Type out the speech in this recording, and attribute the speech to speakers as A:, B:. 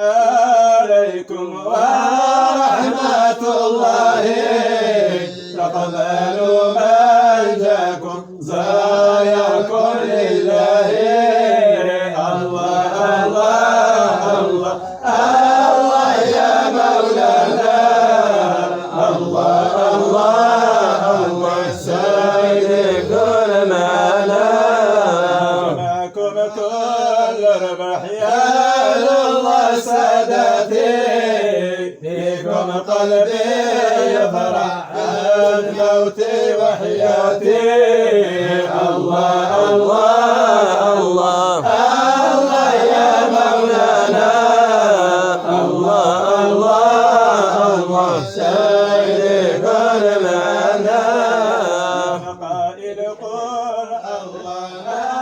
A: عليكم ورحمة الله تقبلوا منجاكم زاياكم لله الله الله الله الله يا مولانا الله الله الله سيدي كل معنا معكم كل ربح يا الله سادتي فيكم قلبي يفرح عن موتي وحياتي الله الله الله الله يا مولانا الله الله الله سيدي كن معنا قائل قل الله